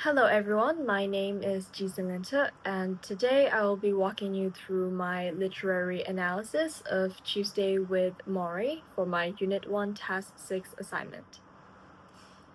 Hello everyone, my name is Giselinta, and today I will be walking you through my literary analysis of Tuesday with Maury for my Unit 1 Task 6 assignment.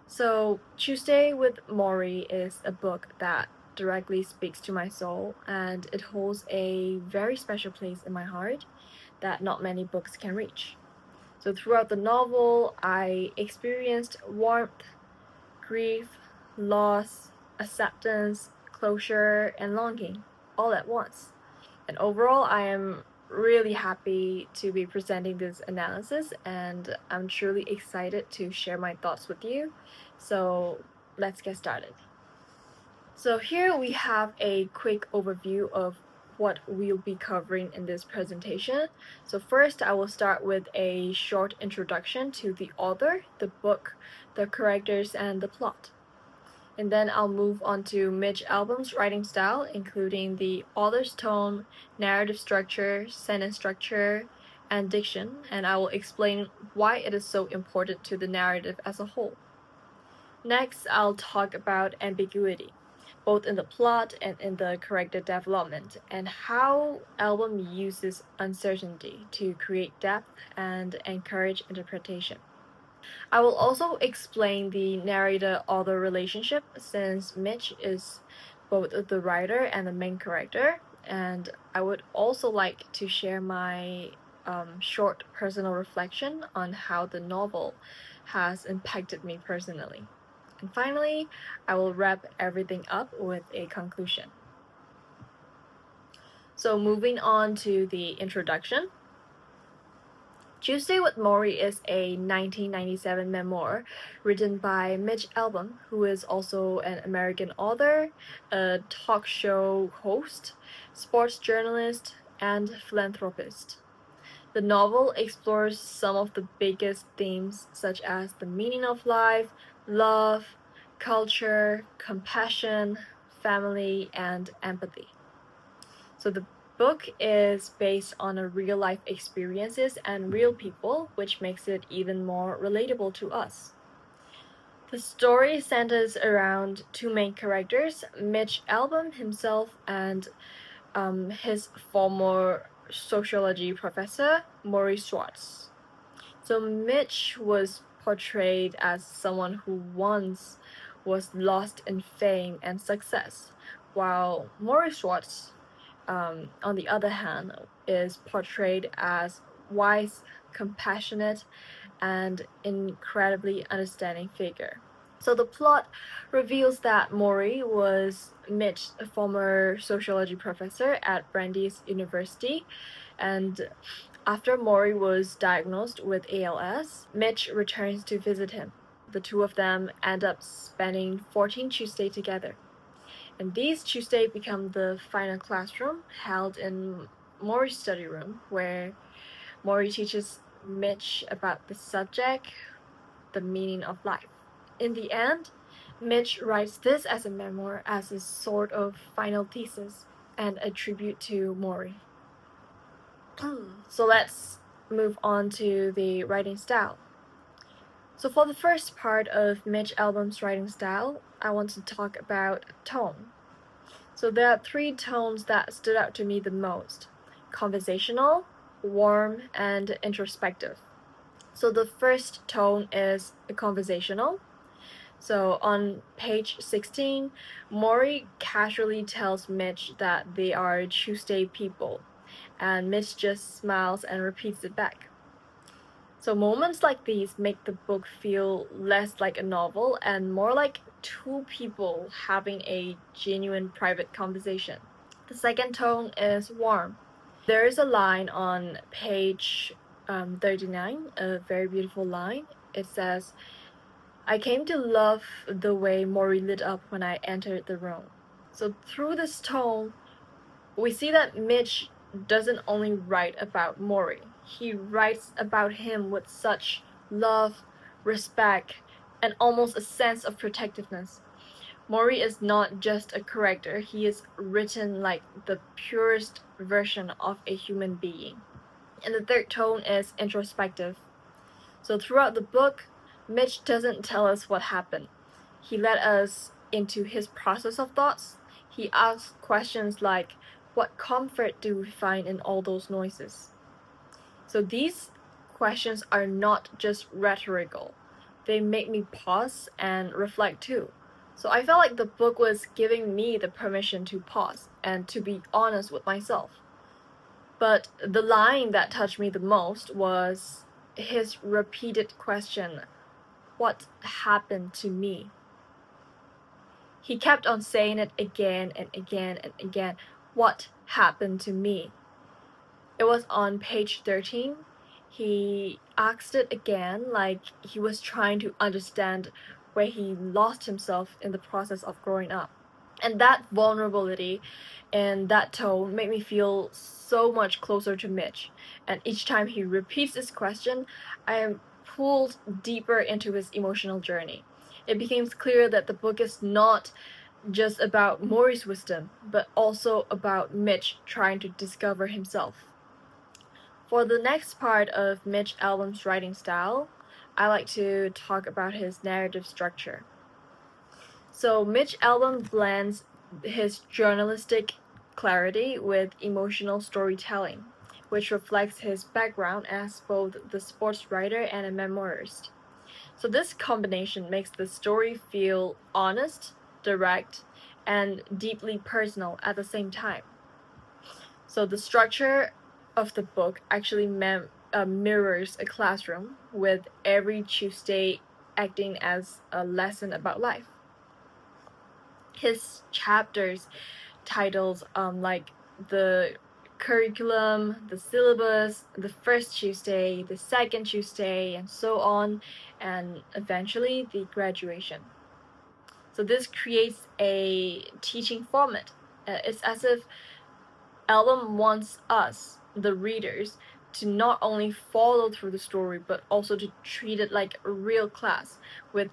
So, Tuesday with Maury is a book that directly speaks to my soul, and it holds a very special place in my heart that not many books can reach. So, throughout the novel, I experienced warmth, grief, loss, acceptance, closure, and longing all at once. And overall, I am really happy to be presenting this analysis, and I'm truly excited to share my thoughts with you. So let's get started. So here we have a quick overview of what we'll be covering in this presentation. So first, I will start with a short introduction to the author, the book, the characters, and the plot. And then I'll move on to Mitch Albom's writing style, including the author's tone, narrative structure, sentence structure, and diction, and I will explain why it is so important to the narrative as a whole. Next, I'll talk about ambiguity, both in the plot and in the character development, and how Album uses uncertainty to create depth and encourage interpretation. I will also explain the narrator-author relationship, since Mitch is both the writer and the main character, and I would also like to share my short personal reflection on how the novel has impacted me personally. And finally, I will wrap everything up with a conclusion. So moving on to the introduction. Tuesday with Maury is a 1997 memoir written by Mitch Albom, who is also an American author, a talk show host, sports journalist, and philanthropist. The novel explores some of the biggest themes, such as the meaning of life, love, culture, compassion, family, and empathy. So the book is based on a real life experiences and real people, which makes it even more relatable to us. The story centers around two main characters, Mitch Albom himself and his former sociology professor, Maury Schwartz. So Mitch was portrayed as someone who once was lost in fame and success, while Maury Schwartz, on the other hand, is portrayed as wise, compassionate, and incredibly understanding figure. So the plot reveals that Maury was Mitch, a former sociology professor at Brandeis University, and after Maury was diagnosed with ALS, Mitch returns to visit him. The two of them end up spending 14 Tuesdays together. And these Tuesdays become the final classroom held in Maury's study room, where Maury teaches Mitch about the subject, the meaning of life. In the end, Mitch writes this as a memoir, as a sort of final thesis and a tribute to Maury. So let's move on to the writing style. So for the first part of Mitch Albom's writing style, I want to talk about tone. So there are three tones that stood out to me the most: conversational, warm, and introspective. So the first tone is conversational. So on page 16, Maury casually tells Mitch that they are Tuesday people, and Mitch just smiles and repeats it back. So moments like these make the book feel less like a novel and more like two people having a genuine private conversation. The second tone is warm. There is a line on page 39, a very beautiful line. It says, "I came to love the way Maury lit up when I entered the room." So through this tone, we see that Mitch doesn't only write about Maury, he writes about him with such love, respect, and almost a sense of protectiveness. Maury is not just a character, he is written like the purest version of a human being. And the third tone is introspective. So throughout the book, Mitch doesn't tell us what happened. He let us into his process of thoughts. He asks questions like, what comfort do we find in all those noises? So these questions are not just rhetorical. They make me pause and reflect too. So I felt like the book was giving me the permission to pause and to be honest with myself. But the line that touched me the most was his repeated question, what happened to me? He kept on saying it again and again and again. What happened to me? It was on page 13. He asked it again, like he was trying to understand where he lost himself in the process of growing up. And that vulnerability and that tone made me feel so much closer to Mitch. And each time he repeats this question, I am pulled deeper into his emotional journey. It becomes clear that the book is not just about Maury's wisdom, but also about Mitch trying to discover himself. For the next part of Mitch Albom's writing style, I like to talk about his narrative structure. So Mitch Albom blends his journalistic clarity with emotional storytelling, which reflects his background as both the sports writer and a memoirist. So this combination makes the story feel honest, direct, and deeply personal at the same time. So the structure of the book actually mirrors a classroom, with every Tuesday acting as a lesson about life. His chapters titles like the curriculum, the syllabus, the first Tuesday, the second Tuesday, and so on, and eventually the graduation. So this creates a teaching format. It's as if Albom wants us, the readers, to not only follow through the story, but also to treat it like a real class, with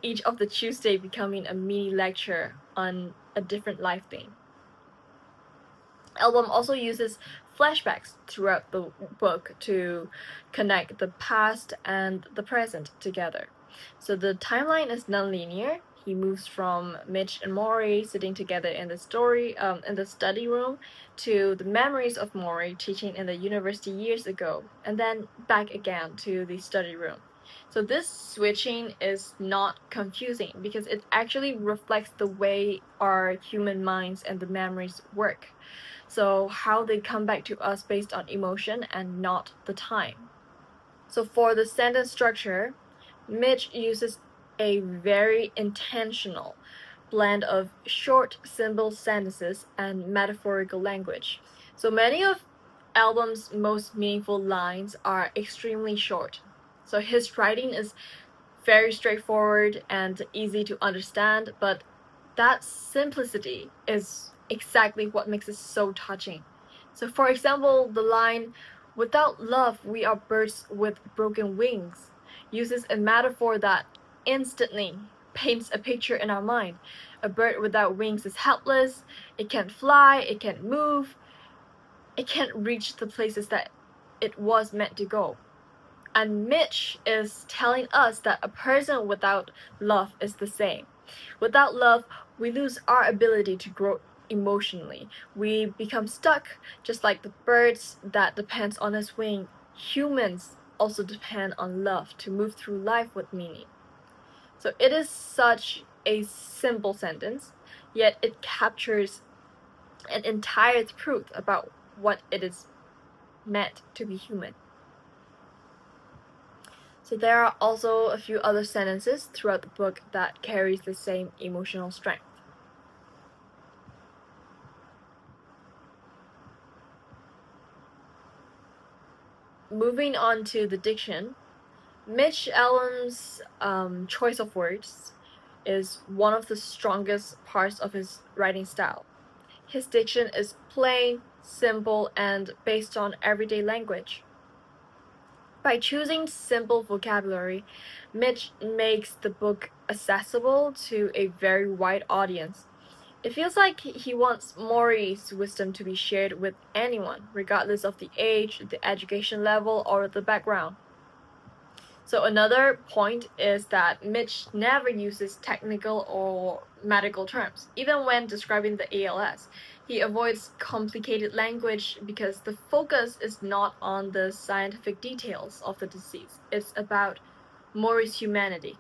each of the Tuesday becoming a mini lecture on a different life theme. Albom also uses flashbacks throughout the book to connect the past and the present together. So the timeline is non-linear. He moves from Mitch and Maury sitting together in the study room, to the memories of Maury teaching in the university years ago, and then back again to the study room. So this switching is not confusing because it actually reflects the way our human minds and the memories work. So how they come back to us based on emotion and not the time. So for the sentence structure, Mitch uses a very intentional blend of short, simple sentences and metaphorical language. So many of Albom's most meaningful lines are extremely short. So his writing is very straightforward and easy to understand, but that simplicity is exactly what makes it so touching. So, for example, the line, without love, we are birds with broken wings, uses a metaphor that instantly paints a picture in our mind. A bird without wings is helpless, it can't fly, it can't move, it can't reach the places that it was meant to go. And Mitch is telling us that a person without love is the same. Without love, we lose our ability to grow emotionally. We become stuck, just like the birds that depends on its wing. Humans also depend on love to move through life with meaning. So it is such a simple sentence, yet it captures an entire truth about what it is meant to be human. So there are also a few other sentences throughout the book that carries the same emotional strength. Moving on to the diction, Mitch Albom's choice of words is one of the strongest parts of his writing style. His diction is plain, simple, and based on everyday language. By choosing simple vocabulary, Mitch makes the book accessible to a very wide audience. It feels like he wants Maury's wisdom to be shared with anyone, regardless of the age, the education level, or the background. So another point is that Mitch never uses technical or medical terms. Even when describing the ALS, he avoids complicated language because the focus is not on the scientific details of the disease. It's about Maury's humanity.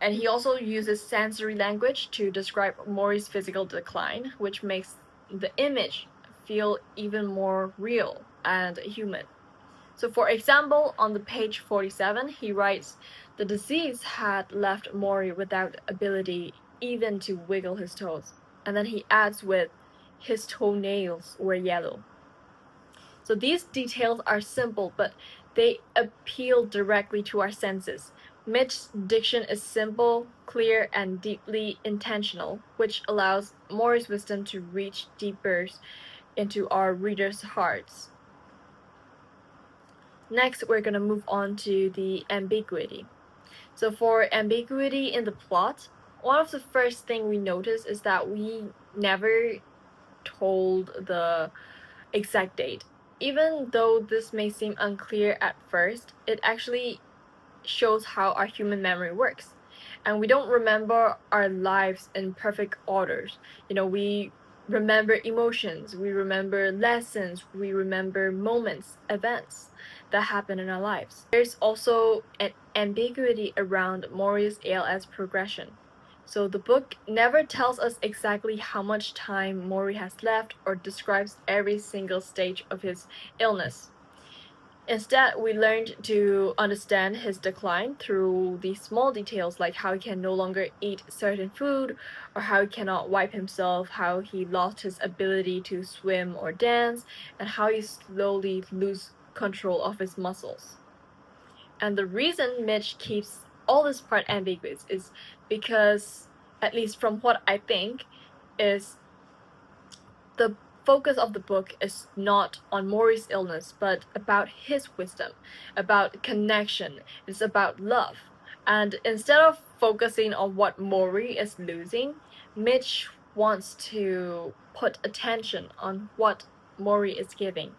And he also uses sensory language to describe Maury's physical decline, which makes the image feel even more real and human. So for example, on the page 47, he writes, "The disease had left Maury without ability even to wiggle his toes." And then he adds with, "His toenails were yellow." So these details are simple, but they appeal directly to our senses. Mitch's diction is simple, clear, and deeply intentional, which allows Maury's wisdom to reach deeper into our readers' hearts. Next, we're going to move on to the ambiguity. So for ambiguity in the plot, one of the first thing we notice is that we never told the exact date. Even though this may seem unclear at first, it actually shows how our human memory works. And we don't remember our lives in perfect orders. We remember emotions, we remember lessons, we remember moments, events that happen in our lives. There's also an ambiguity around Maury's ALS progression. So the book never tells us exactly how much time Maury has left or describes every single stage of his illness. Instead, we learned to understand his decline through these small details, like how he can no longer eat certain food, or how he cannot wipe himself, how he lost his ability to swim or dance, and how he slowly loses control of his muscles. And the reason Mitch keeps all this part ambiguous is because, at least from what I think, is the focus of the book is not on Maury's illness, but about his wisdom, about connection. It's about love. And instead of focusing on what Maury is losing, Mitch wants to put attention on what Maury is giving.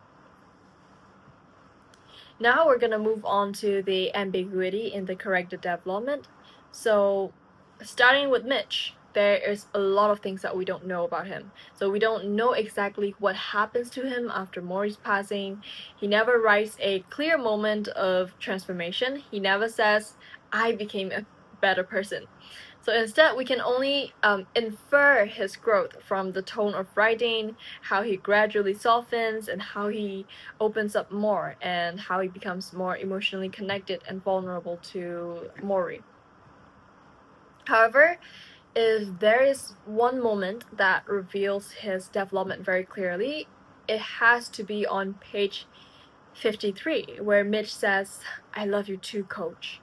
Now we're gonna move on to the ambiguity in the character development. So, starting with Mitch, there is a lot of things that we don't know about him. So we don't know exactly what happens to him after Maury's passing. He never writes a clear moment of transformation. He never says, "I became a better person." So instead, we can only infer his growth from the tone of writing, how he gradually softens, and how he opens up more, and how he becomes more emotionally connected and vulnerable to Maury. However, if there is one moment that reveals his development very clearly, it has to be on page 53, where Mitch says, "I love you too, coach."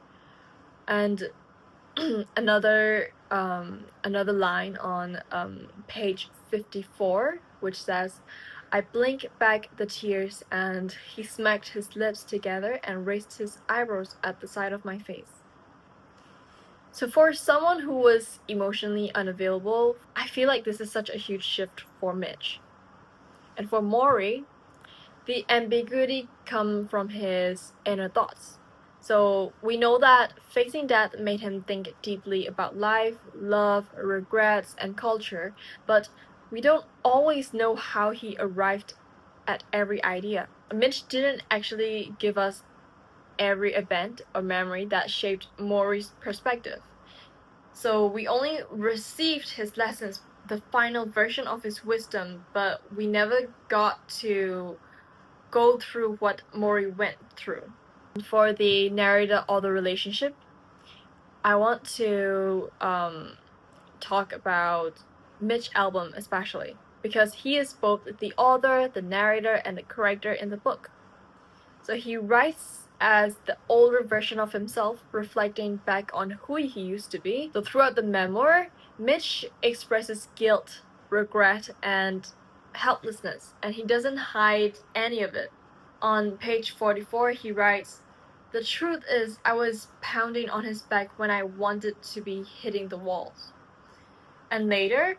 And another line on page 54, which says, "I blink back the tears, and he smacked his lips together and raised his eyebrows at the sight of my face." So for someone who was emotionally unavailable, I feel like this is such a huge shift for Mitch. And for Maury, the ambiguity comes from his inner thoughts. So we know that facing death made him think deeply about life, love, regrets, and culture, but we don't always know how he arrived at every idea. Mitch didn't actually give us every event or memory that shaped Maury's perspective. So we only received his lessons, the final version of his wisdom, but we never got to go through what Maury went through. For the narrator-author relationship, I want to talk about Mitch Albom especially, because he is both the author, the narrator, and the character in the book. So he writes as the older version of himself, reflecting back on who he used to be. So throughout the memoir, Mitch expresses guilt, regret, and helplessness, and he doesn't hide any of it. On page 44, he writes, "The truth is, I was pounding on his back when I wanted to be hitting the walls." And later,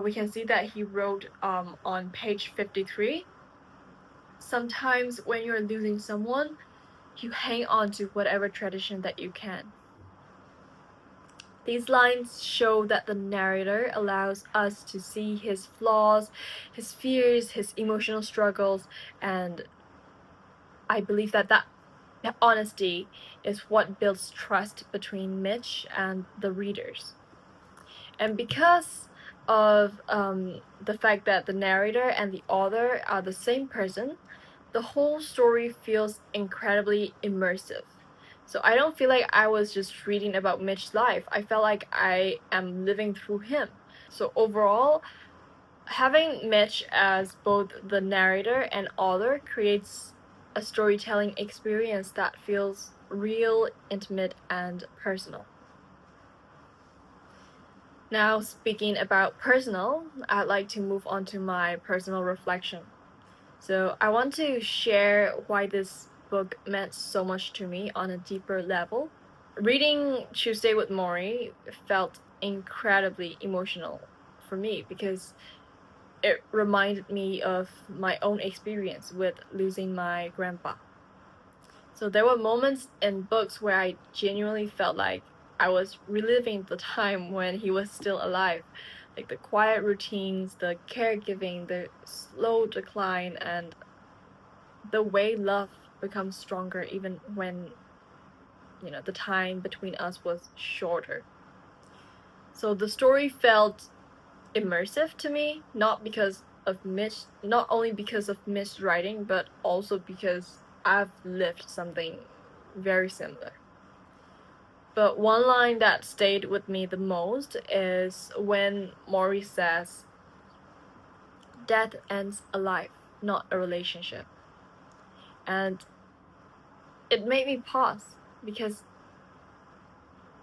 we can see that he wrote on page 53, "Sometimes when you're losing someone, you hang on to whatever tradition that you can. These lines show that the narrator allows us to see his flaws, his fears, his emotional struggles, and I believe that honesty is what builds trust between Mitch and the readers. And because of the fact that the narrator and the author are the same person, the whole story feels incredibly immersive. So I don't feel like I was just reading about Mitch's life. I felt like I am living through him. So overall, having Mitch as both the narrator and author creates a storytelling experience that feels real, intimate, and personal. Now, speaking about personal, I'd like to move on to my personal reflection. So, I want to share why this book meant so much to me on a deeper level. Reading Tuesday with Morrie felt incredibly emotional for me because it reminded me of my own experience with losing my grandpa. So there were moments in books where I genuinely felt like I was reliving the time when he was still alive. Like the quiet routines, the caregiving, the slow decline, and the way love becomes stronger even when, the time between us was shorter. So the story felt immersive to me, not only because of Mitch's writing, but also because I've lived something very similar. But one line that stayed with me the most is when Morrie says, "Death ends a life, not a relationship." And it made me pause because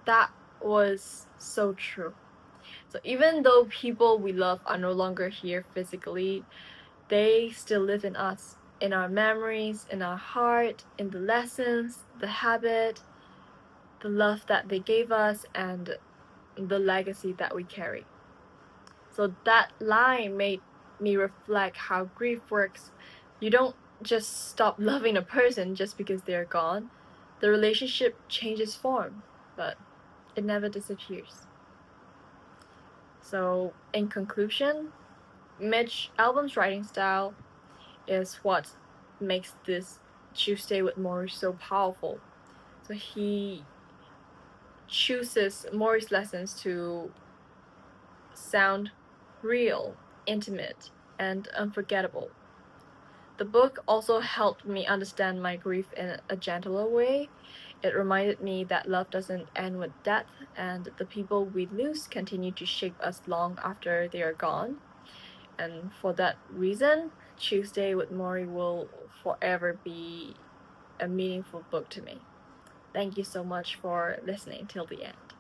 that was so true. So even though people we love are no longer here physically, they still live in us, in our memories, in our heart, in the lessons, the habit, the love that they gave us, and the legacy that we carry. So that line made me reflect how grief works. You don't just stop loving a person just because they're gone. The relationship changes form, but it never disappears. So, in conclusion, Mitch Albom's writing style is what makes this Tuesday with Morrie so powerful. So he chooses Morrie's lessons to sound real, intimate, and unforgettable. The book also helped me understand my grief in a gentler way. It reminded me that love doesn't end with death, and the people we lose continue to shape us long after they are gone. And for that reason, Tuesday with Morrie will forever be a meaningful book to me. Thank you so much for listening till the end.